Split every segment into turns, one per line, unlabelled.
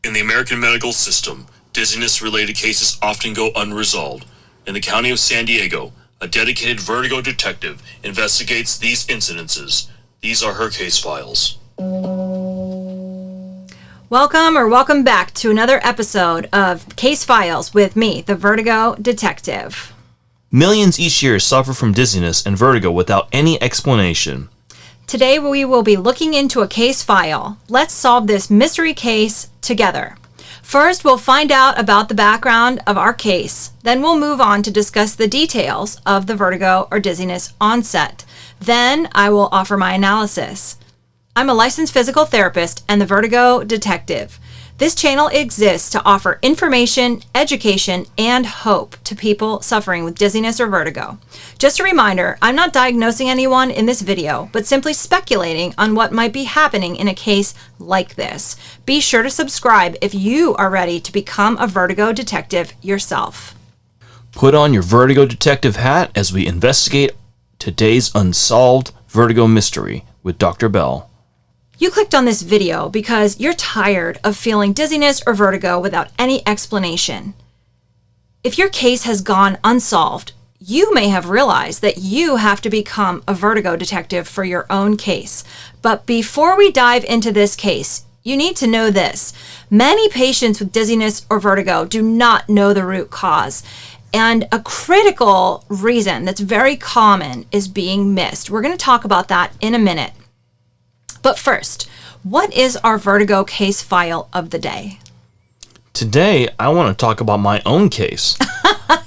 In the American medical system, dizziness-related cases often go unresolved. In the county of San Diego, a dedicated Vertigo detective investigates these incidences. These are her case files.
Welcome back to another episode of Case Files with me, the Vertigo Detective.
Millions each year suffer from dizziness and vertigo without any explanation.
Today we will be looking into a case file. Let's solve this mystery case together. First, we'll find out about the background of our case. Then we'll move on to discuss the details of the vertigo or dizziness onset. Then I will offer my analysis. I'm a licensed physical therapist and the Vertigo Detective. This channel exists to offer information, education, and hope to people suffering with dizziness or vertigo. Just a reminder, I'm not diagnosing anyone in this video, but simply speculating on what might be happening in a case like this. Be sure to subscribe if you are ready to become a Vertigo Detective yourself.
Put on your Vertigo Detective hat as we investigate today's unsolved vertigo mystery with Dr. Bell.
You clicked on this video because you're tired of feeling dizziness or vertigo without any explanation. If your case has gone unsolved, you may have realized that you have to become a vertigo detective for your own case. But before we dive into this case, you need to know this. Many patients with dizziness or vertigo do not know the root cause. And a critical reason that's very common is being missed. We're going to talk about that in a minute. But first, what is our vertigo case file of the day?
Today, I want to talk about my own case.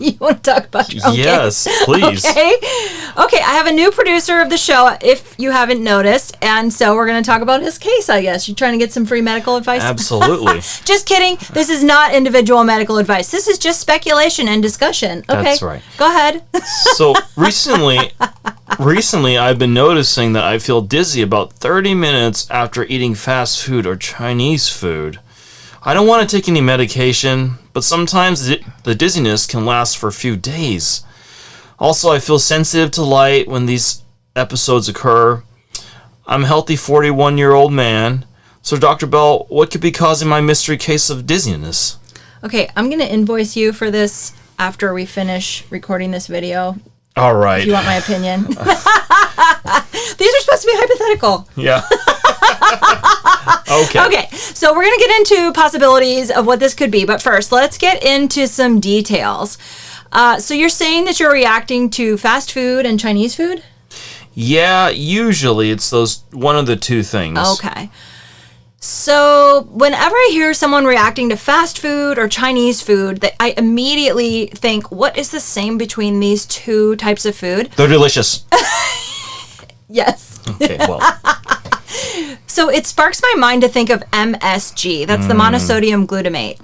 You want to talk about your own
Yes,
case?
please.
Okay, I have a new producer of the show, if you haven't noticed, and so we're going to talk about his case, I guess. You trying to get some free medical advice?
Absolutely.
Just kidding. This is not individual medical advice. This is just speculation and discussion. Okay,
That's right.
Go ahead.
So recently I've been noticing that I feel dizzy about 30 minutes after eating fast food or Chinese food. I don't want to take any medication, but sometimes the dizziness can last for a few days. Also, I feel sensitive to light when these episodes occur. I'm a healthy 41-year-old man. So, Dr. Bell, what could be causing my mystery case of dizziness?
Okay, I'm going to invoice you for this after we finish recording this video.
All right.
If you want my opinion. These are supposed to be hypothetical.
Yeah.
Okay, so we're going to get into possibilities of what this could be. But first, let's get into some details. So you're saying that you're reacting to fast food and Chinese food?
Yeah, usually it's one of the two things.
Okay. So whenever I hear someone reacting to fast food or Chinese food, I immediately think, what is the same between these two types of food?
They're delicious.
Yes.
Okay, well.
So it sparks my mind to think of MSG. That's the monosodium glutamate.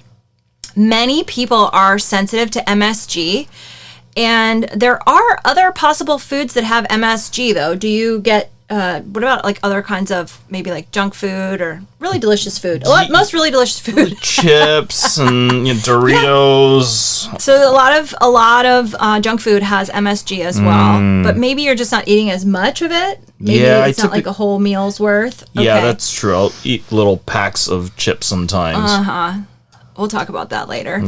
Many people are sensitive to MSG, and there are other possible foods that have MSG, though. Do you get, what about like other kinds of maybe like junk food or really delicious food? Most really delicious food.
Chips and Doritos.
Yeah. So a lot of junk food has MSG as well, but maybe you're just not eating as much of it. Maybe it's not like a whole meal's worth. Okay.
Yeah, that's true. I'll eat little packs of chips sometimes.
We'll talk about that later.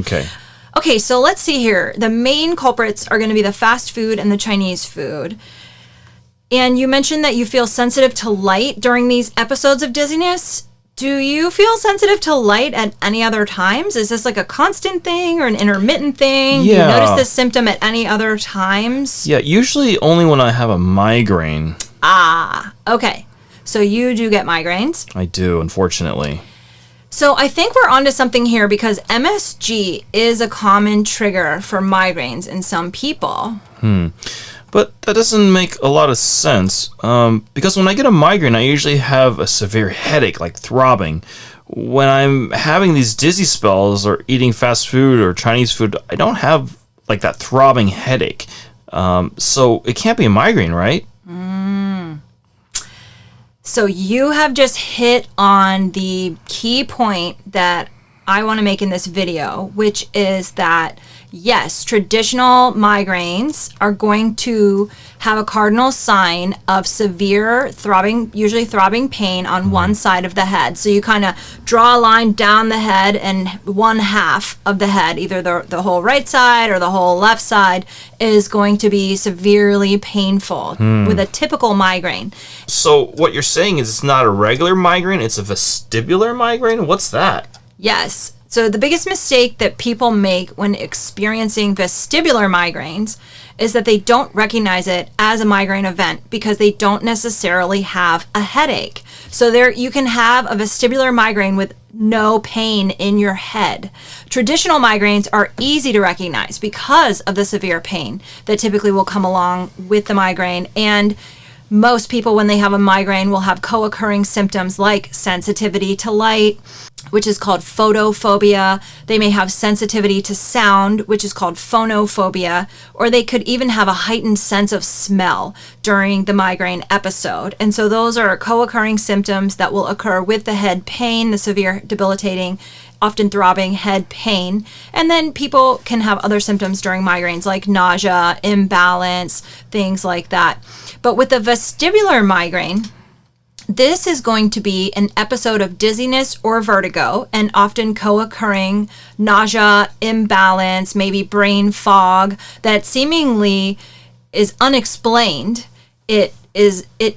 Okay,
so let's see here. The main culprits are going to be the fast food and the Chinese food. And you mentioned that you feel sensitive to light during these episodes of dizziness. Do you feel sensitive to light at any other times? Is this like a constant thing or an intermittent thing?
Yeah.
Do you notice this symptom at any other times?
Yeah, usually only when I have a migraine.
Okay. So you do get migraines?
I do, unfortunately.
So I think we're onto something here because MSG is a common trigger for migraines in some people.
But that doesn't make a lot of sense, because when I get a migraine, I usually have a severe headache, like throbbing. When I'm having these dizzy spells or eating fast food or Chinese food, I don't have like that throbbing headache. So it can't be a migraine, right?
So you have just hit on the key point that I want to make in this video, which is that yes, traditional migraines are going to have a cardinal sign of severe throbbing, usually throbbing pain on one side of the head. So you kind of draw a line down the head, and one half of the head, either the whole right side or the whole left side, is going to be severely painful with a typical migraine.
So what you're saying is it's not a regular migraine, it's a vestibular migraine? What's that?
Yes. So the biggest mistake that people make when experiencing vestibular migraines is that they don't recognize it as a migraine event because they don't necessarily have a headache. So there you can have a vestibular migraine with no pain in your head. Traditional migraines are easy to recognize because of the severe pain that typically will come along with the migraine. And most people, when they have a migraine, will have co-occurring symptoms like sensitivity to light, which is called photophobia. They may have sensitivity to sound, which is called phonophobia, or they could even have a heightened sense of smell during the migraine episode. And so those are co-occurring symptoms that will occur with the head pain, the severe debilitating, often throbbing head pain. And then people can have other symptoms during migraines like nausea, imbalance, things like that. But with the vestibular migraine, this is going to be an episode of dizziness or vertigo, and often co-occurring nausea, imbalance, maybe brain fog that seemingly is unexplained. It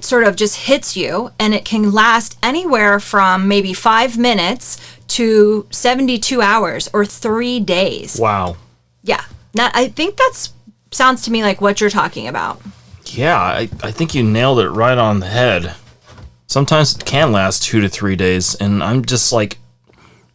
sort of just hits you, and it can last anywhere from maybe 5 minutes to 72 hours or 3 days.
Wow.
Yeah. Now, I think that sounds to me like what you're talking about.
Yeah, I think you nailed it right on the head. Sometimes it can last 2 to 3 days, and I'm just like,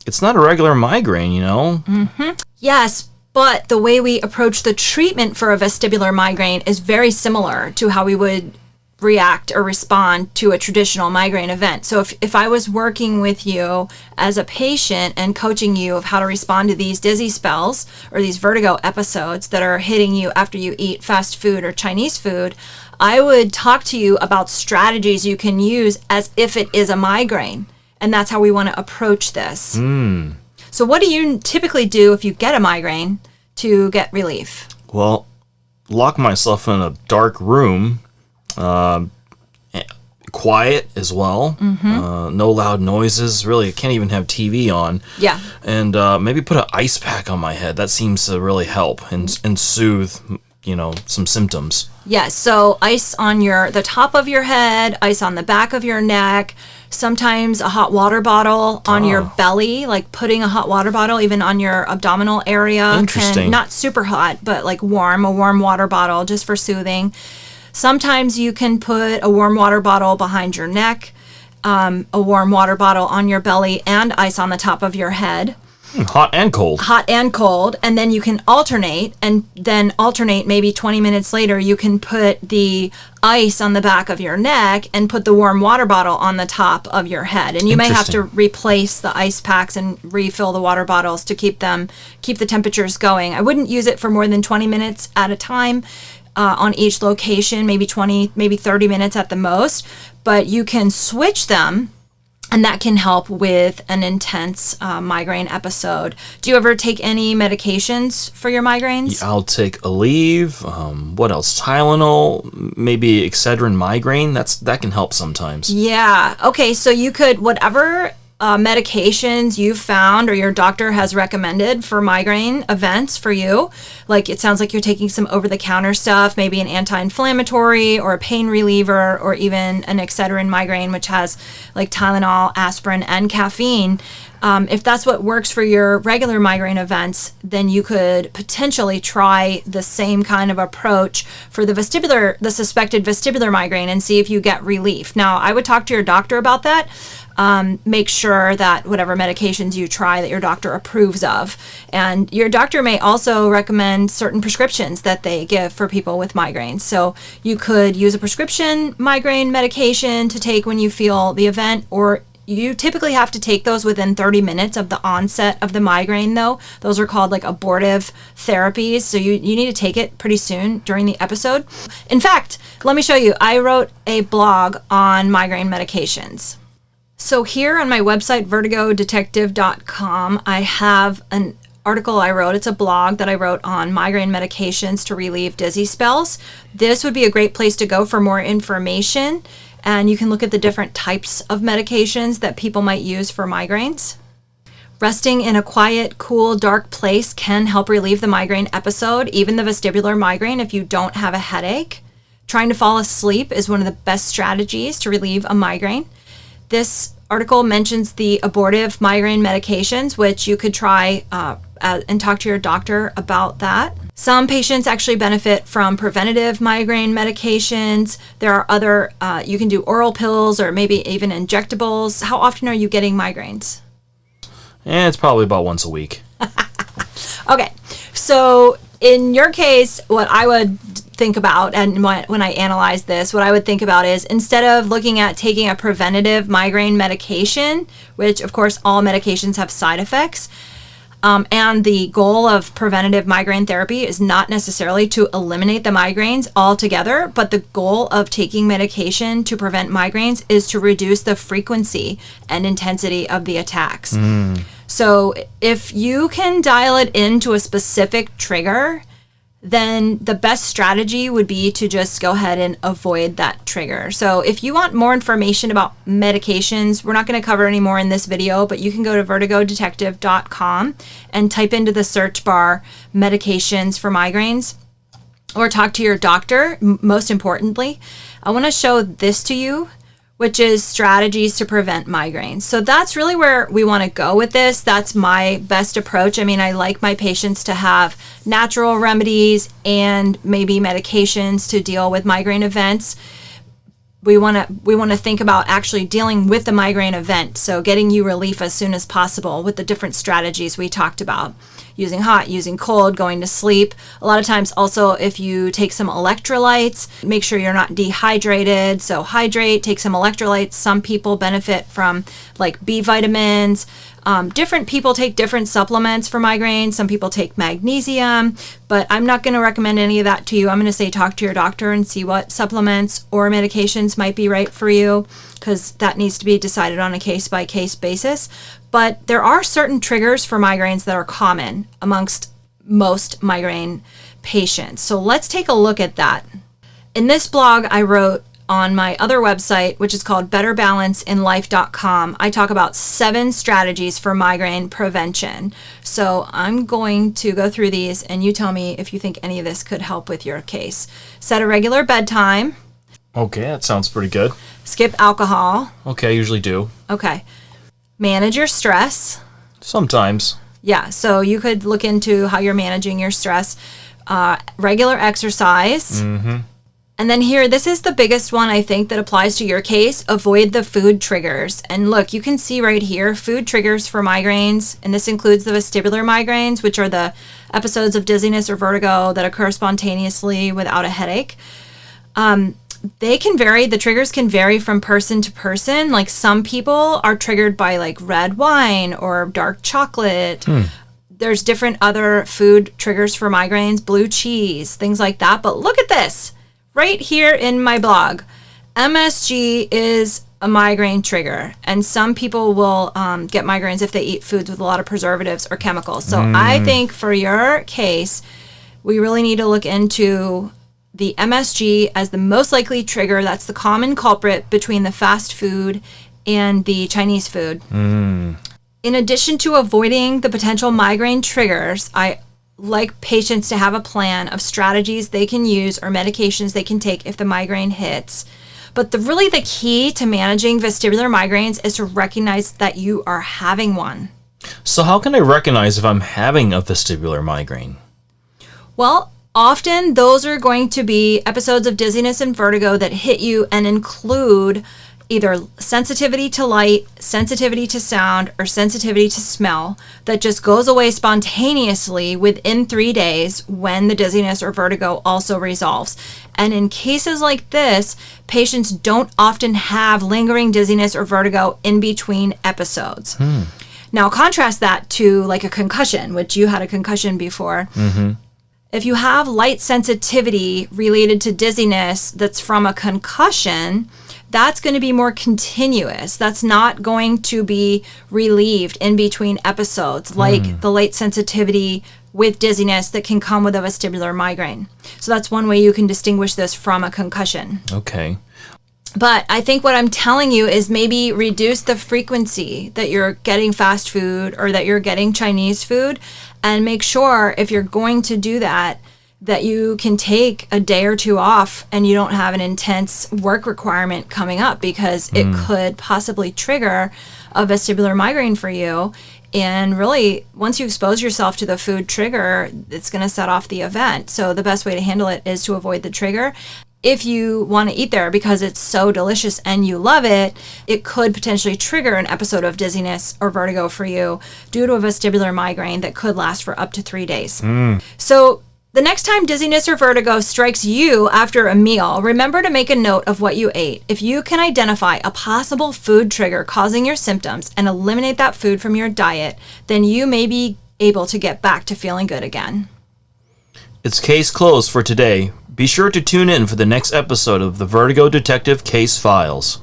it's not a regular migraine, you know?
Mm-hmm. Yes, but the way we approach the treatment for a vestibular migraine is very similar to how we would react or respond to a traditional migraine event. So if I was working with you as a patient and coaching you of how to respond to these dizzy spells or these vertigo episodes that are hitting you after you eat fast food or Chinese food, I would talk to you about strategies you can use as if it is a migraine. And that's how we want to approach this. So what do you typically do if you get a migraine to get relief?
Well, lock myself in a dark room, quiet as well, no loud noises. Really, I can't even have TV on.
Yeah.
And maybe put an ice pack on my head. That seems to really help and soothe, some symptoms.
Yes, so ice on the top of your head, ice on the back of your neck, sometimes a hot water bottle on your belly, like putting a hot water bottle even on your abdominal area.
Interesting.
Not super hot, but like a warm water bottle just for soothing. Sometimes you can put a warm water bottle behind your neck, a warm water bottle on your belly, and ice on the top of your head.
Hot and cold.
Hot and cold, and then you can alternate, and then maybe 20 minutes later, you can put the ice on the back of your neck and put the warm water bottle on the top of your head. And you may have to replace the ice packs and refill the water bottles to keep the temperatures going. I wouldn't use it for more than 20 minutes at a time on each location, maybe 20, maybe 30 minutes at the most, but you can switch them. And that can help with an intense migraine episode. Do you ever take any medications for your migraines?
I'll take Aleve. What else? Tylenol, maybe Excedrin migraine. That can help sometimes.
Yeah. Okay. So you could, whatever medications you've found or your doctor has recommended for migraine events for you, like it sounds like you're taking some over-the-counter stuff, maybe an anti-inflammatory or a pain reliever or even an Excedrin migraine, which has like Tylenol, aspirin, and caffeine. If that's what works for your regular migraine events, then you could potentially try the same kind of approach for the suspected vestibular migraine and see if you get relief. Now, I would talk to your doctor about that. Make sure that whatever medications you try that your doctor approves of. And your doctor may also recommend certain prescriptions that they give for people with migraines. So you could use a prescription migraine medication to take when you feel the event, or you typically have to take those within 30 minutes of the onset of the migraine, though. Those are called like abortive therapies. So you need to take it pretty soon during the episode. In fact, let me show you. I wrote a blog on migraine medications. So here on my website, vertigodetective.com, I have an article I wrote. It's a blog that I wrote on migraine medications to relieve dizzy spells. This would be a great place to go for more information, and you can look at the different types of medications that people might use for migraines. Resting in a quiet, cool, dark place can help relieve the migraine episode, even the vestibular migraine if you don't have a headache. Trying to fall asleep is one of the best strategies to relieve a migraine. This article mentions the abortive migraine medications, which you could try and talk to your doctor about that. Some patients actually benefit from preventative migraine medications. There are other, you can do oral pills or maybe even injectables. How often are you getting migraines?
It's probably about once a week.
Okay, so in your case, what I would think about, and when I analyze this, what I would think about is instead of looking at taking a preventative migraine medication, which of course all medications have side effects, and the goal of preventative migraine therapy is not necessarily to eliminate the migraines altogether, but the goal of taking medication to prevent migraines is to reduce the frequency and intensity of the attacks. So if you can dial it into a specific trigger, then the best strategy would be to just go ahead and avoid that trigger. So if you want more information about medications, we're not going to cover any more in this video, but you can go to vertigodetective.com and type into the search bar medications for migraines, or talk to your doctor. Most importantly, I want to show this to you, which is strategies to prevent migraines. So that's really where we want to go with this. That's my best approach. I mean, I like my patients to have natural remedies and maybe medications to deal with migraine events. We want to think about actually dealing with the migraine event, so getting you relief as soon as possible with the different strategies we talked about. Using hot, using cold, going to sleep. A lot of times also if you take some electrolytes, make sure you're not dehydrated. So hydrate, take some electrolytes. Some people benefit from like B vitamins. Different people take different supplements for migraine. Some people take magnesium, but I'm not going to recommend any of that to you. I'm going to say talk to your doctor and see what supplements or medications might be right for you, because that needs to be decided on a case-by-case basis. But there are certain triggers for migraines that are common amongst most migraine patients. So let's take a look at that. In this blog I wrote on my other website, which is called betterbalanceinlife.com, I talk about 7 strategies for migraine prevention. So I'm going to go through these and you tell me if you think any of this could help with your case. Set a regular bedtime.
Okay, that sounds pretty good.
Skip alcohol.
Okay, I usually do.
Okay. Manage your stress.
Sometimes.
Yeah, so you could look into how you're managing your stress. Regular exercise.
Mm-hmm.
And then here, this is the biggest one I think that applies to your case. Avoid the food triggers. And look, you can see right here, food triggers for migraines. And this includes the vestibular migraines, which are the episodes of dizziness or vertigo that occur spontaneously without a headache. They can vary. The triggers can vary from person to person. Like some people are triggered by like red wine or dark chocolate. There's different other food triggers for migraines, blue cheese, things like that. But look at this right here in my blog. MSG is a migraine trigger, and some people will get migraines if they eat foods with a lot of preservatives or chemicals. So I think for your case, we really need to look into the MSG as the most likely trigger. That's the common culprit between the fast food and the Chinese food. In addition to avoiding the potential migraine triggers, I like patients to have a plan of strategies they can use or medications they can take if the migraine hits. But the key to managing vestibular migraines is to recognize that you are having one.
So how can I recognize if I'm having a vestibular migraine?
Well, often those are going to be episodes of dizziness and vertigo that hit you and include either sensitivity to light, sensitivity to sound, or sensitivity to smell that just goes away spontaneously within 3 days when the dizziness or vertigo also resolves. And in cases like this, patients don't often have lingering dizziness or vertigo in between episodes. Now contrast that to like a concussion, which you had a concussion before. If you have light sensitivity related to dizziness that's from a concussion, that's going to be more continuous. That's not going to be relieved in between episodes, like the late sensitivity with dizziness that can come with a vestibular migraine. So that's one way you can distinguish this from a concussion.
Okay.
But I think what I'm telling you is maybe reduce the frequency that you're getting fast food or that you're getting Chinese food, and make sure if you're going to do that, that you can take a day or two off and you don't have an intense work requirement coming up, because it could possibly trigger a vestibular migraine for you. And really, once you expose yourself to the food trigger, it's going to set off the event. So the best way to handle it is to avoid the trigger. If you want to eat there because it's so delicious and you love it, it could potentially trigger an episode of dizziness or vertigo for you due to a vestibular migraine that could last for up to 3 days. So the next time dizziness or vertigo strikes you after a meal, remember to make a note of what you ate. If you can identify a possible food trigger causing your symptoms and eliminate that food from your diet, then you may be able to get back to feeling good again.
It's case closed for today. Be sure to tune in for the next episode of the Vertigo Detective Case Files.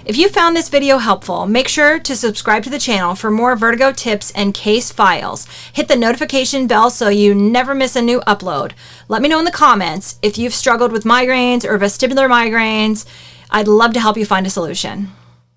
If you found this video helpful, make sure to subscribe to the channel for more Vertigo tips and case files. Hit the notification bell so you never miss a new upload. Let me know in the comments if you've struggled with migraines or vestibular migraines. I'd love to help you find a solution.